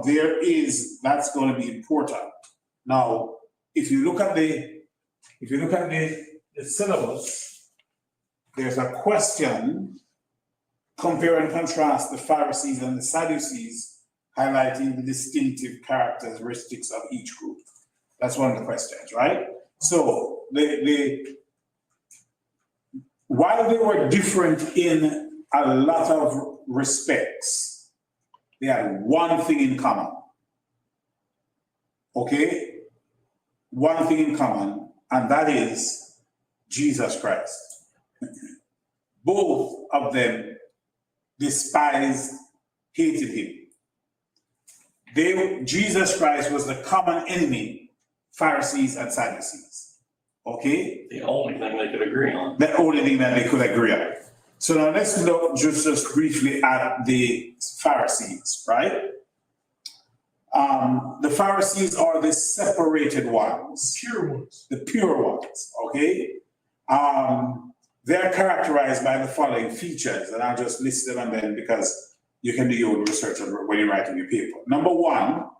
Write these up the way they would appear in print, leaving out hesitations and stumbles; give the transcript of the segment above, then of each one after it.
Now that's going to be important. Now, if you look at the syllabus, there's a question, compare and contrast the Pharisees and the Sadducees, highlighting the distinctive characteristics of each group. That's one of the questions, right? So while they were different in a lot of respects, they had one thing in common. Okay? One thing in common, and that is Jesus Christ. Both of them despised, hated him. Jesus Christ was the common enemy, Pharisees and Sadducees. Okay? The only thing they could agree on. The only thing that they could agree on. So now let's look just briefly at the Pharisees, right? The Pharisees are the separated ones. Pure ones. The pure ones, okay? They're characterized by the following features, and I'll just list them and then because you can do your own research when you're writing your paper. Number one,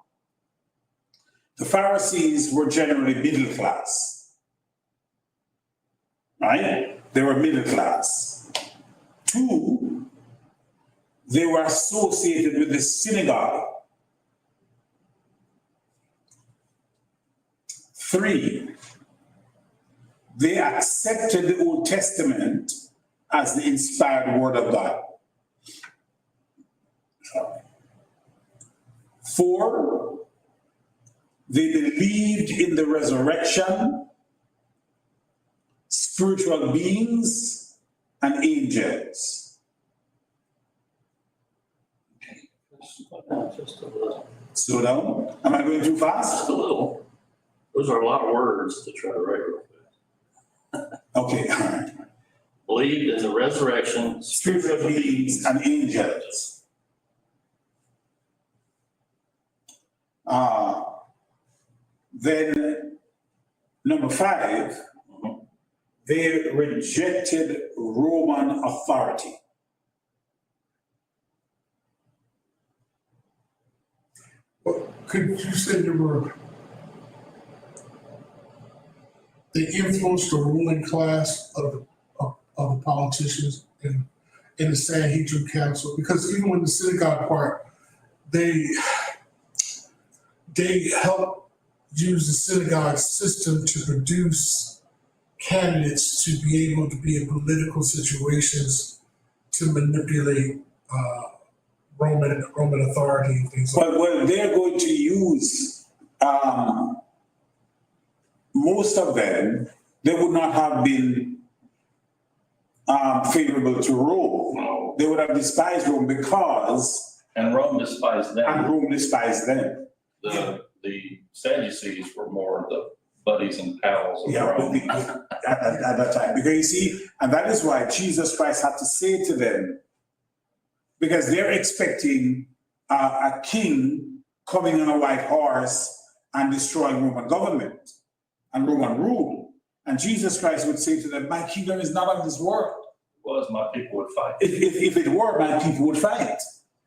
the Pharisees were generally middle class, right? They were middle class. Two, they were associated with the synagogue. Three, they accepted the Old Testament as the inspired word of God. Four, they believed in the resurrection, spiritual beings, and angels. Just a little. Slow down. Am I going too fast? Just a little. Those are a lot of words to try to write real fast. Okay, all right. Believed in the resurrection, Spiritual beings and angels. Then, number five, they rejected Roman authority. Well, could you say they influenced the ruling class of the politicians in the Sanhedrin Council? Because even when the synagogue part, they helped use the synagogue system to produce candidates to be able to be in political situations to manipulate Roman authority and things like that. Well, they're going to use, most of them, they would not have been favorable to Rome. No. They would have despised Rome because, And Rome despised them. and Rome despised them. The Sadducees were more the buddies and pals of Yeah, Rome. at that time. Because you see, and that is why Jesus Christ had to say to them, because they're expecting a king coming on a white horse and destroying Roman government and Roman rule. And Jesus Christ would say to them, my kingdom is not of this world. Was my people would fight. If it were, my people would fight.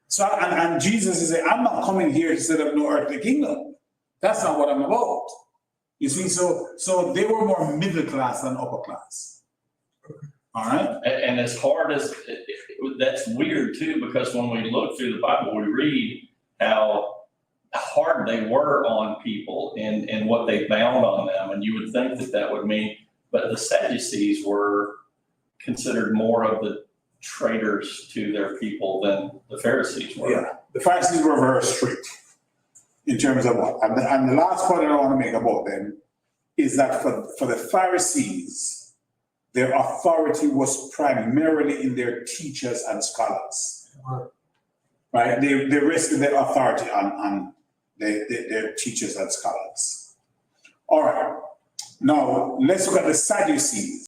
So, and Jesus is saying, I'm not coming here to set up no earthly kingdom. That's not what I'm about. You see, so they were more middle class than upper class. All right? And as hard as, that's weird too, because when we look through the Bible, we read how hard they were on people and what they bound on them. And you would think that would mean, but the Sadducees were considered more of the traitors to their people than the Pharisees were. Yeah, the Pharisees were very strict in terms of what. And the last point I want to make about them is that for the Pharisees, their authority was primarily in their teachers and scholars. Right? They rested their authority on their teachers and scholars. All right. Now, let's look at the Sadducees.